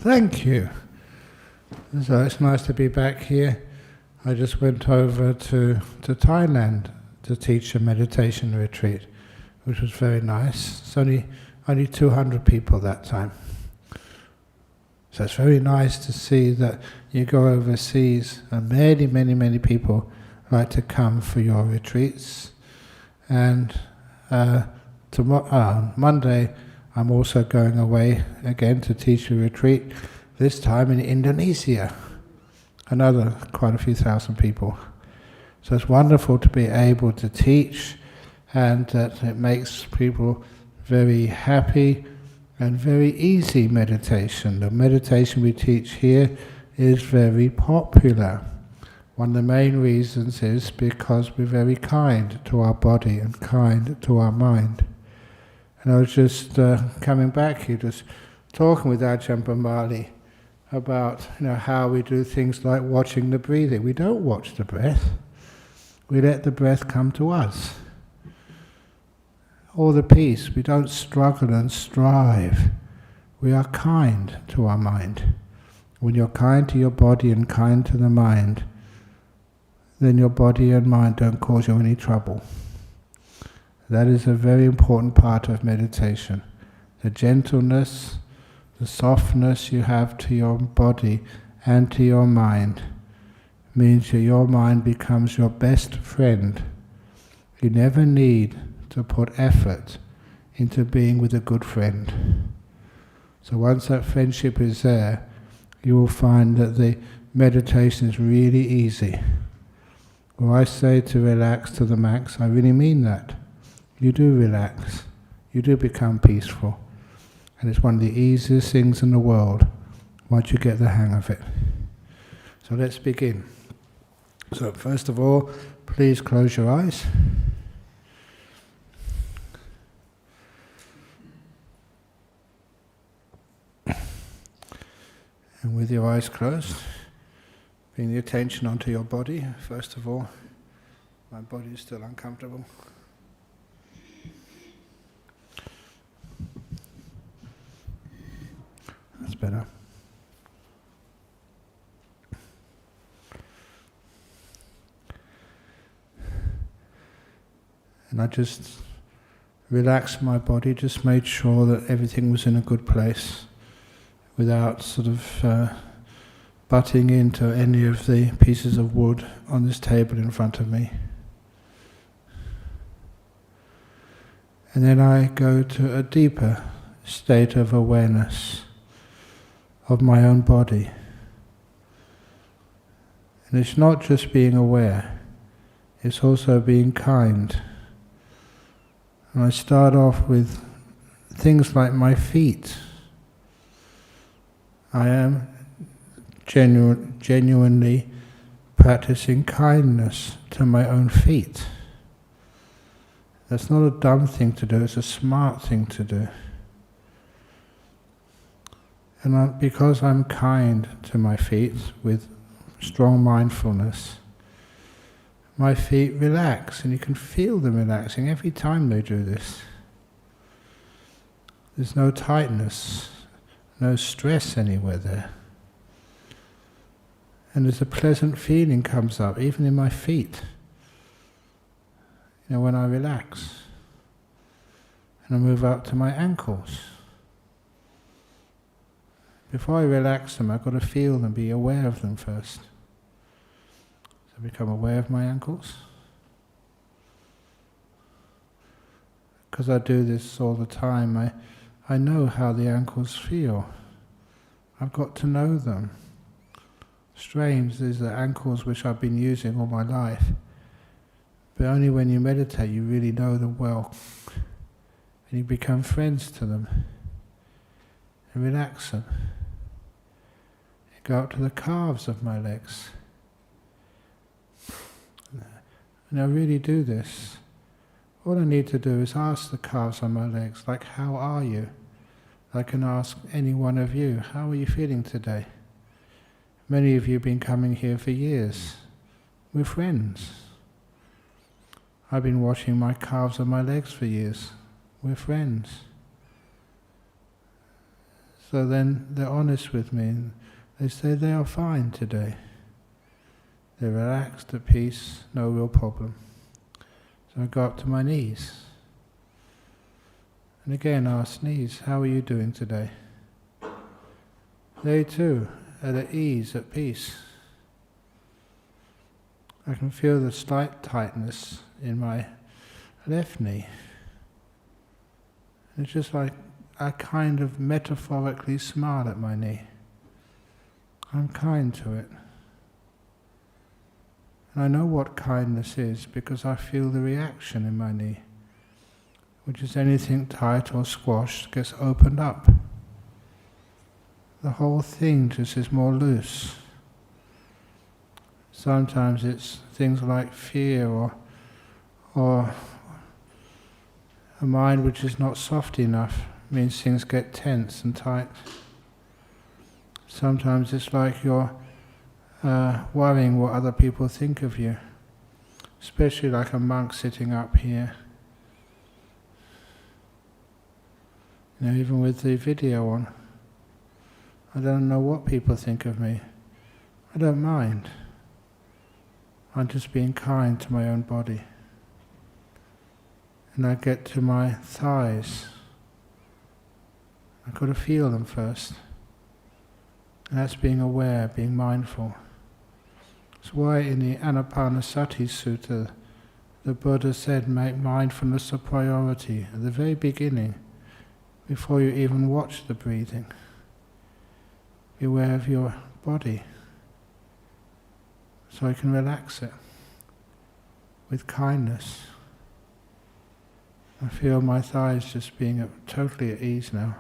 Thank you. So it's nice to be back here. I just went over to Thailand to teach a meditation retreat, which was very nice. It's only 200 people that time. So it's very nice to see that you go overseas and many people like to come for your retreats. And tomorrow, Monday, I'm also going away again to teach a retreat, this time in Indonesia. Another quite a few thousand people. So it's wonderful to be able to teach, and that it makes people very happy and very easy meditation. The meditation we teach here is very popular. One of the main reasons is because we're very kind to our body and kind to our mind. And I was just coming back here, just talking with Ajahn Brahm about how we do things like watching the breathing. We don't watch the breath. We let the breath come to us. Or the peace. We don't struggle and strive. We are kind to our mind. When you're kind to your body and kind to the mind, then your body and mind don't cause you any trouble. That is a very important part of meditation. The gentleness, the softness you have to your body and to your mind means that your mind becomes your best friend. You never need to put effort into being with a good friend. So once that friendship is there, you will find that the meditation is really easy. When I say to relax to the max, I really mean that. You do relax, you do become peaceful, and it's one of the easiest things in the world once you get the hang of it. So let's begin. So first of all, please close your eyes. And with your eyes closed, bring the attention onto your body. First of all, my body is still uncomfortable. That's better. And I just relaxed my body, just made sure that everything was in a good place without sort of butting into any of the pieces of wood on this table in front of me. And then I go to a deeper state of awareness of my own body. And it's not just being aware, it's also being kind. And I start off with things like my feet. I am genuinely practicing kindness to my own feet. That's not a dumb thing to do, it's a smart thing to do. And because I'm kind to my feet with strong mindfulness, my feet relax, and you can feel them relaxing every time they do this. There's no tightness, no stress anywhere there. And there's a pleasant feeling comes up, even in my feet, when I relax. And I move up to my ankles. Before I relax them, I've got to feel them, be aware of them first. So I become aware of my ankles. Because I do this all the time, I know how the ankles feel. I've got to know them. Strange, these are ankles which I've been using all my life. But only when you meditate you really know them well. And you become friends to them. And relax them. Go up to the calves of my legs. And I really do this. All I need to do is ask the calves on my legs, like, how are you? I can ask any one of you, how are you feeling today? Many of you have been coming here for years. We're friends. I've been washing my calves on my legs for years. We're friends. So then they're honest with me and they say they are fine today. They're relaxed, at peace, no real problem. So I go up to my knees. And again ask knees, how are you doing today? They too are at ease, at peace. I can feel the slight tightness in my left knee. It's just like I kind of metaphorically smile at my knee. I'm kind to it. And I know what kindness is because I feel the reaction in my knee, which is anything tight or squashed gets opened up. The whole thing just is more loose. Sometimes it's things like fear or a mind which is not soft enough, means things get tense and tight. Sometimes it's like you're worrying what other people think of you, especially like a monk sitting up here. You know, even with the video on, I don't know what people think of me. I don't mind. I'm just being kind to my own body. And I get to my thighs. I've got to feel them first. And that's being aware, being mindful. That's why in the Anapanasati Sutta, the Buddha said, make mindfulness a priority at the very beginning, before you even watch the breathing. Be aware of your body, so I can relax it with kindness. I feel my thighs just being totally at ease now.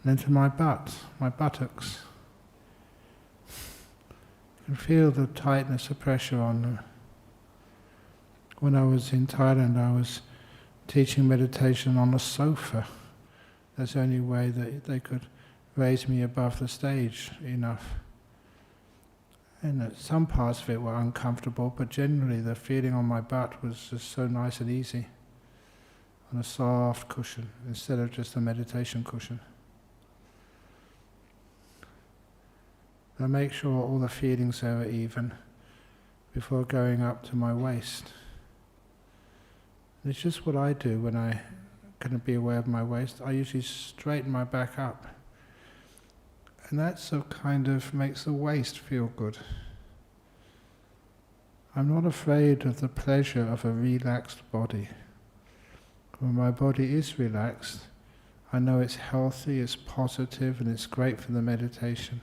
And then to my buttocks. I can feel the tightness of pressure on them. When I was in Thailand, I was teaching meditation on a sofa. That's the only way that they could raise me above the stage enough. And some parts of it were uncomfortable, but generally the feeling on my butt was just so nice and easy, on a soft cushion instead of just a meditation cushion. I make sure all the feelings there are even before going up to my waist. And it's just what I do when I can be aware of my waist. I usually straighten my back up. And that sort of kind of makes the waist feel good. I'm not afraid of the pleasure of a relaxed body. When my body is relaxed, I know it's healthy, it's positive, and it's great for the meditation.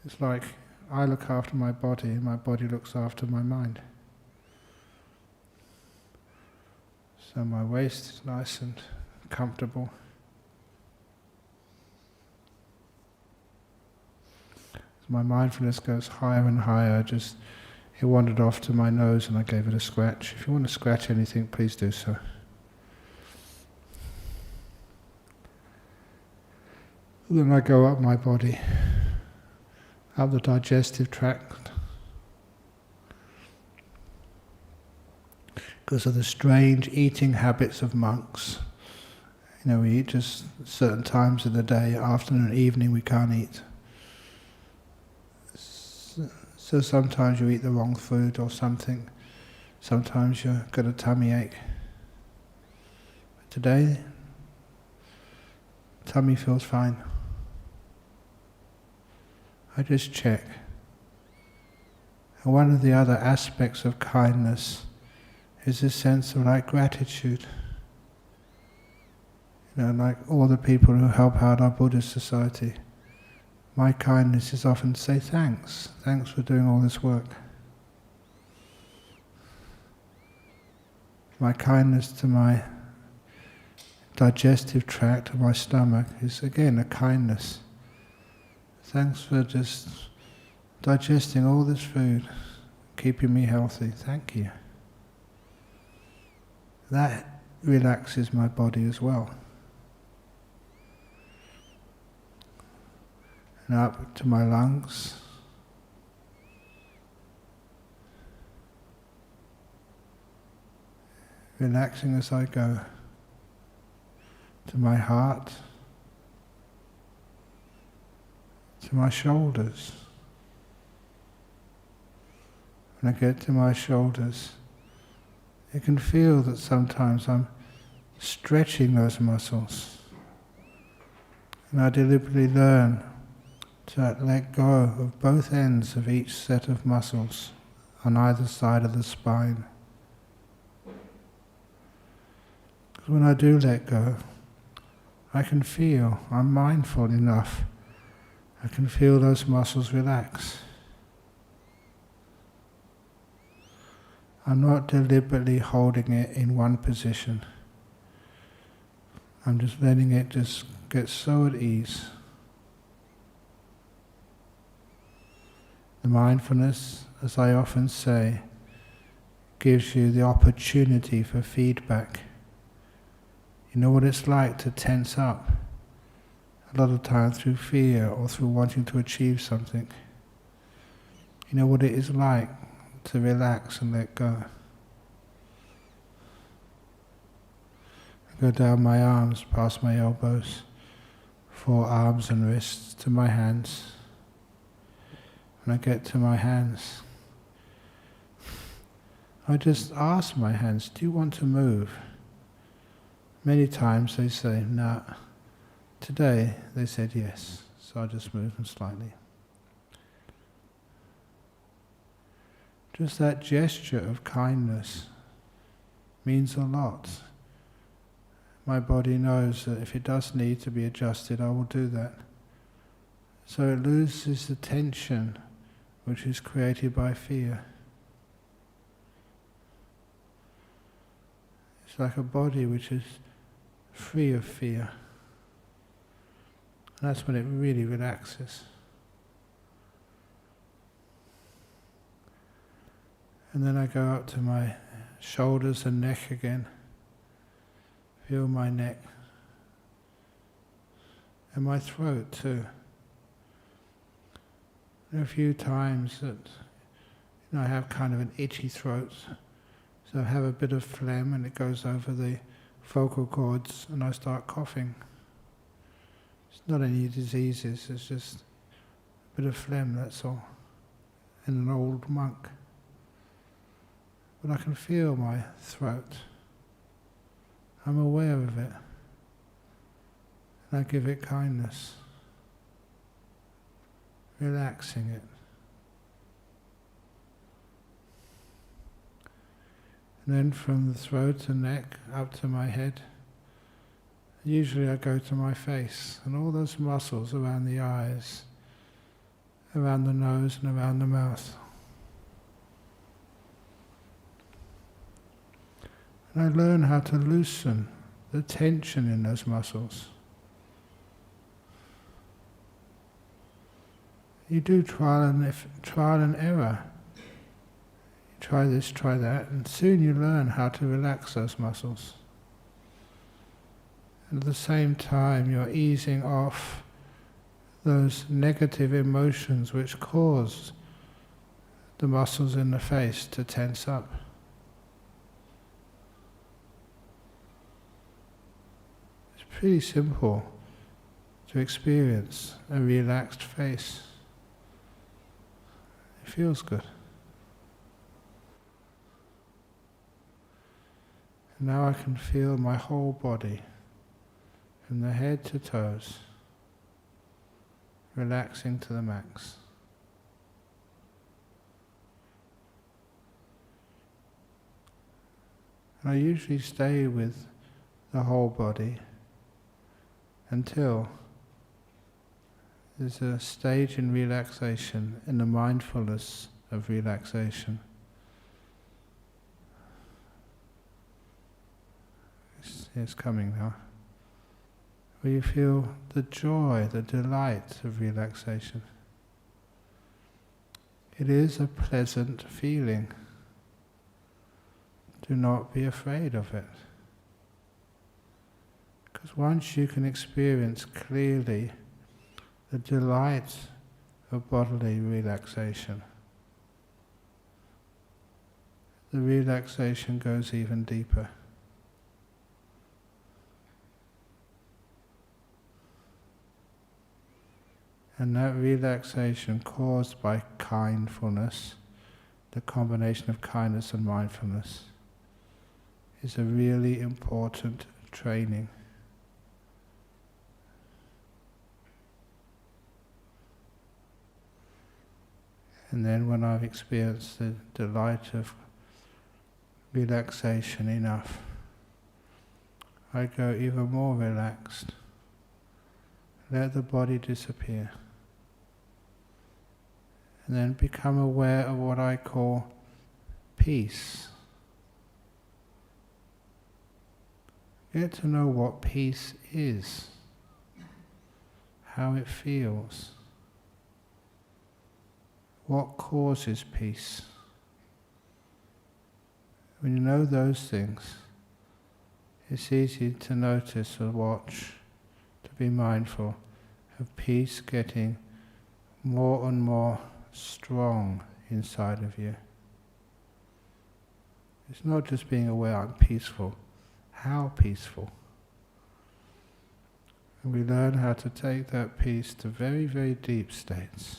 It's like I look after my body, and my body looks after my mind. So my waist is nice and comfortable. As my mindfulness goes higher and higher, it wandered off to my nose and I gave it a scratch. If you want to scratch anything, please do so. Then I go up my body, up the digestive tract. Because of the strange eating habits of monks. You know, we eat just certain times of the day, afternoon and evening we can't eat. So sometimes you eat the wrong food or something. Sometimes you get a tummy ache. But today, tummy feels fine. I just check. And one of the other aspects of kindness is a sense of like gratitude. You know, like all the people who help out our Buddhist society. My kindness is often to say thanks. Thanks for doing all this work. My kindness to my digestive tract of my stomach is again a kindness. Thanks for just digesting all this food, keeping me healthy. Thank you. That relaxes my body as well. And up to my lungs. Relaxing as I go. To my heart, to my shoulders. When I get to my shoulders, I can feel that sometimes I'm stretching those muscles. And I deliberately learn to let go of both ends of each set of muscles on either side of the spine. Because when I do let go, I can feel, I'm mindful enough, I can feel those muscles relax. I'm not deliberately holding it in one position. I'm just letting it just get so at ease. The mindfulness, as I often say, gives you the opportunity for feedback. You know what it's like to tense up, a lot of times through fear or through wanting to achieve something. You know what it is like to relax and let go. I go down my arms, past my elbows, forearms and wrists to my hands. When I get to my hands, I just ask my hands, do you want to move? Many times they say, no. Today they said yes, so I just move them slightly. Just that gesture of kindness means a lot. My body knows that if it does need to be adjusted, I will do that. So it loses the tension which is created by fear. It's like a body which is free of fear. And that's when it really relaxes. And then I go up to my shoulders and neck again. Feel my neck. And my throat too. There are a few times that I have kind of an itchy throat. So I have a bit of phlegm and it goes over the vocal cords and I start coughing. It's not any diseases, it's just a bit of phlegm, that's all. And an old monk. But I can feel my throat. I'm aware of it. And I give it kindness. Relaxing it. And then from the throat and neck up to my head, usually I go to my face and all those muscles around the eyes, around the nose and around the mouth. And I learn how to loosen the tension in those muscles. You do trial and error. You try this, try that, and soon you learn how to relax those muscles. And at the same time, you're easing off those negative emotions which cause the muscles in the face to tense up. It's pretty simple to experience a relaxed face. It feels good. And now I can feel my whole body, from the head to toes, relaxing to the max. And I usually stay with the whole body until there's a stage in relaxation, in the mindfulness of relaxation. It's coming now. Where you feel the joy, the delight of relaxation. It is a pleasant feeling. Do not be afraid of it. Because once you can experience clearly the delight of bodily relaxation, the relaxation goes even deeper. And that relaxation caused by kindfulness, the combination of kindness and mindfulness, is a really important training. And then when I've experienced the delight of relaxation enough, I go even more relaxed. Let the body disappear. And then become aware of what I call peace. Get to know what peace is, how it feels, what causes peace. When you know those things, it's easy to notice or watch, to be mindful of peace getting more and more strong inside of you. It's not just being aware I'm peaceful, how peaceful. And we learn how to take that peace to very, very deep states.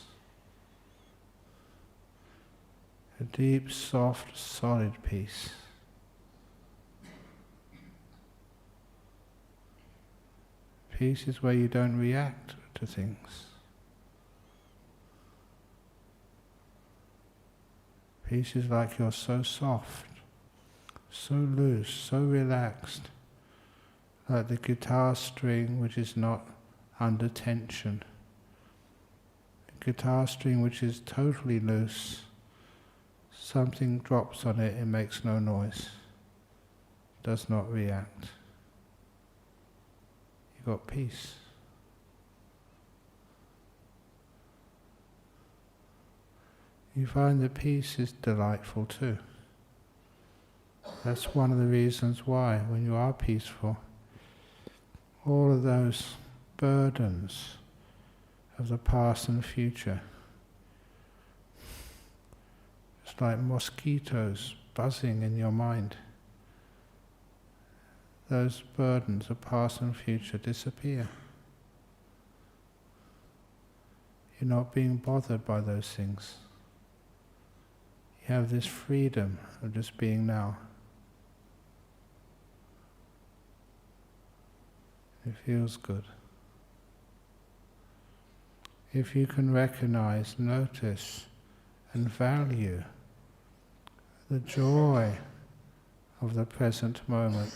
A deep, soft, solid peace. Peace is where you don't react to things. Peace is like you're so soft, so loose, so relaxed, like the guitar string which is not under tension. A guitar string which is totally loose, something drops on it, it makes no noise, does not react. You've got peace. You find that peace is delightful too. That's one of the reasons why, when you are peaceful, all of those burdens of the past and future, it's like mosquitoes buzzing in your mind. Those burdens of past and future disappear. You're not being bothered by those things. You have this freedom of just being now. It feels good. If you can recognize, notice, and value the joy of the present moment.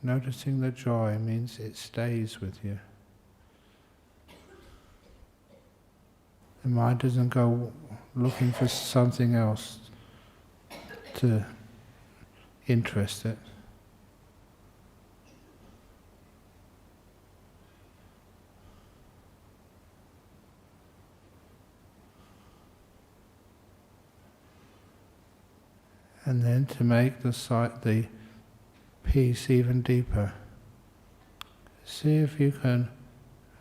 Noticing the joy means it stays with you. The mind doesn't go looking for something else to interest it. And then to make the peace even deeper, see if you can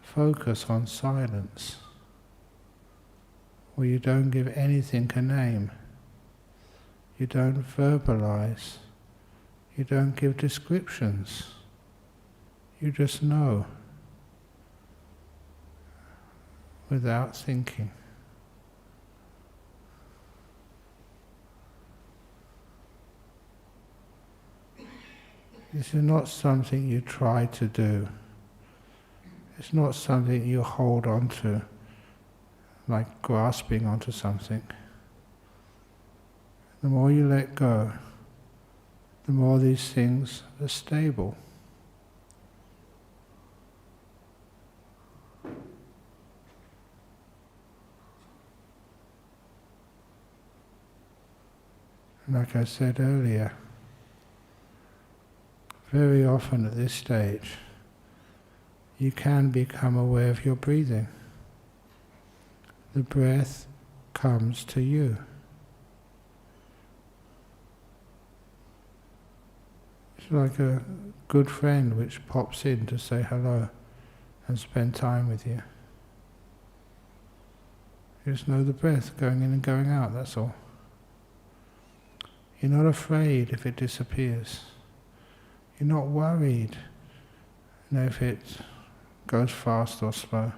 focus on silence, where you don't give anything a name, you don't verbalize, you don't give descriptions, you just know without thinking. This is not something you try to do. It's not something you hold on to, like grasping onto something. The more you let go, the more these things are stable. Like I said earlier, very often at this stage, you can become aware of your breathing. The breath comes to you. It's like a good friend which pops in to say hello and spend time with you. You just know the breath going in and going out, that's all. You're not afraid if it disappears. You're not worried if it goes fast or slow.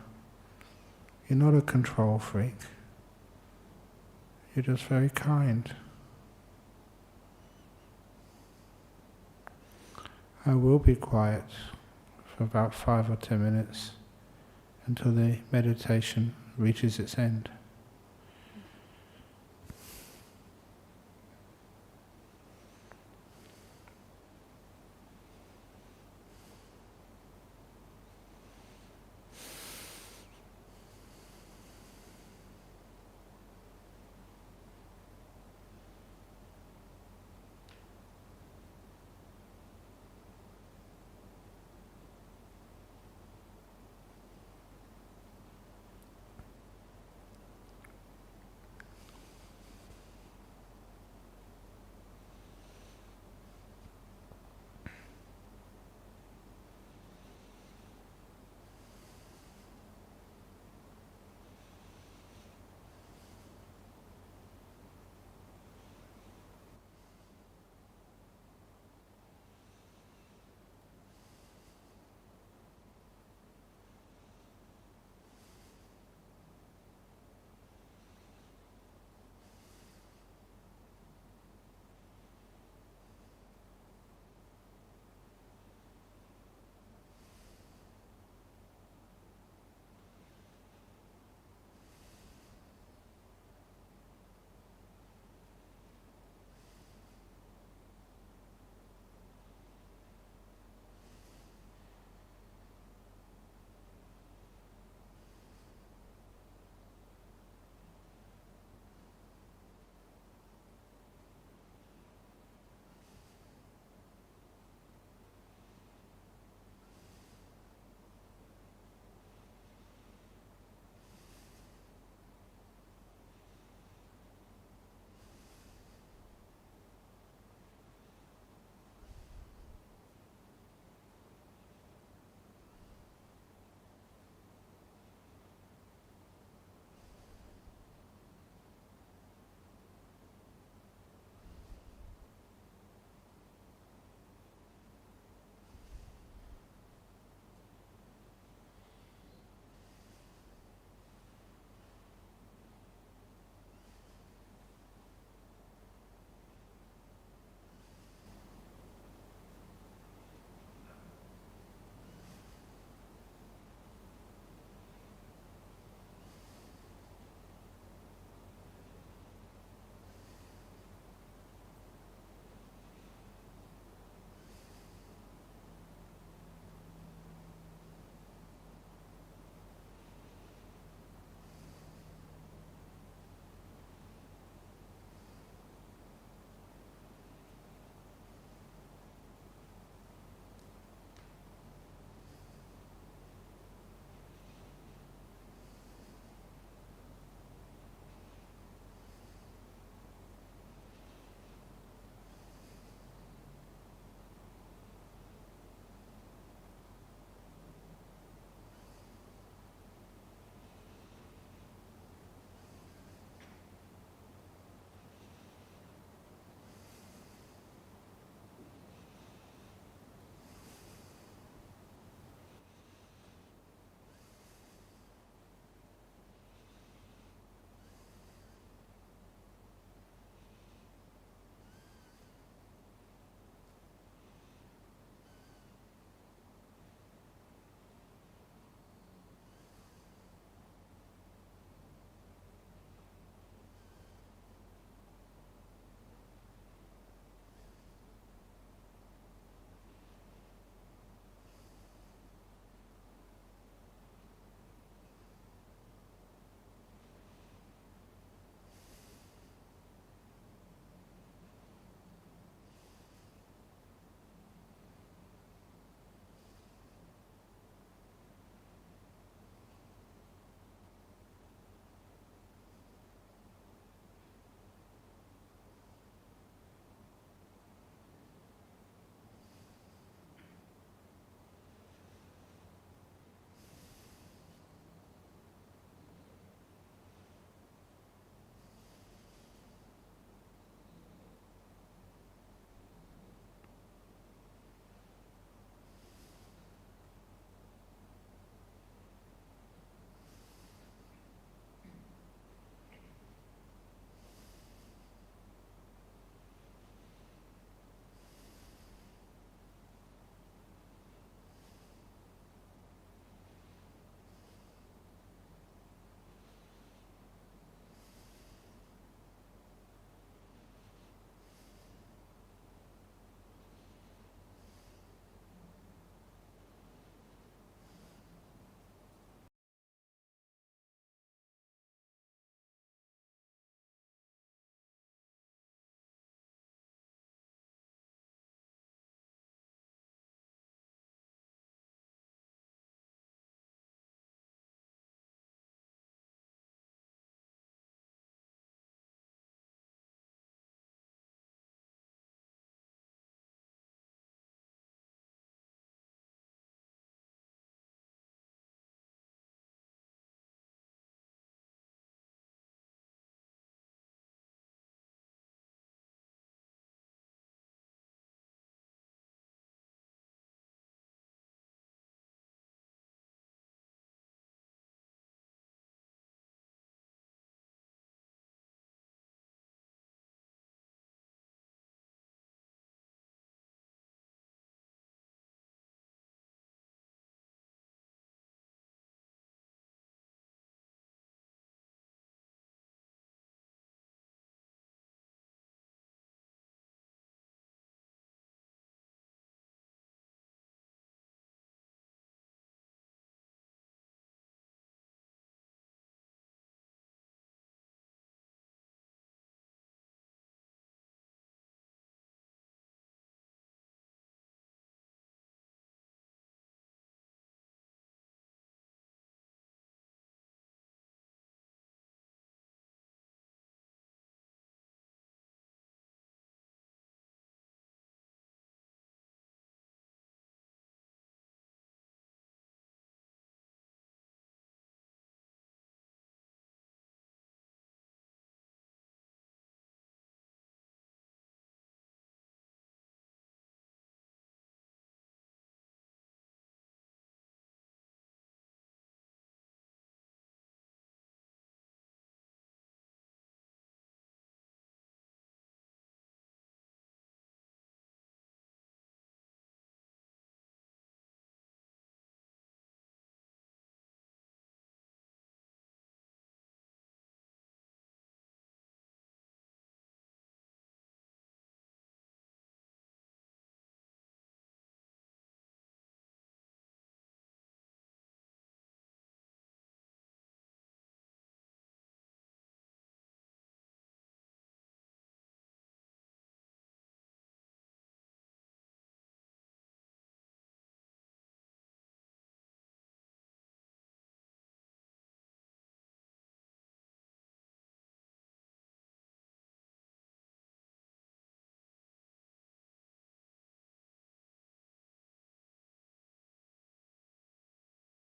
You're not a control freak. You're just very kind. I will be quiet for about 5 or 10 minutes until the meditation reaches its end.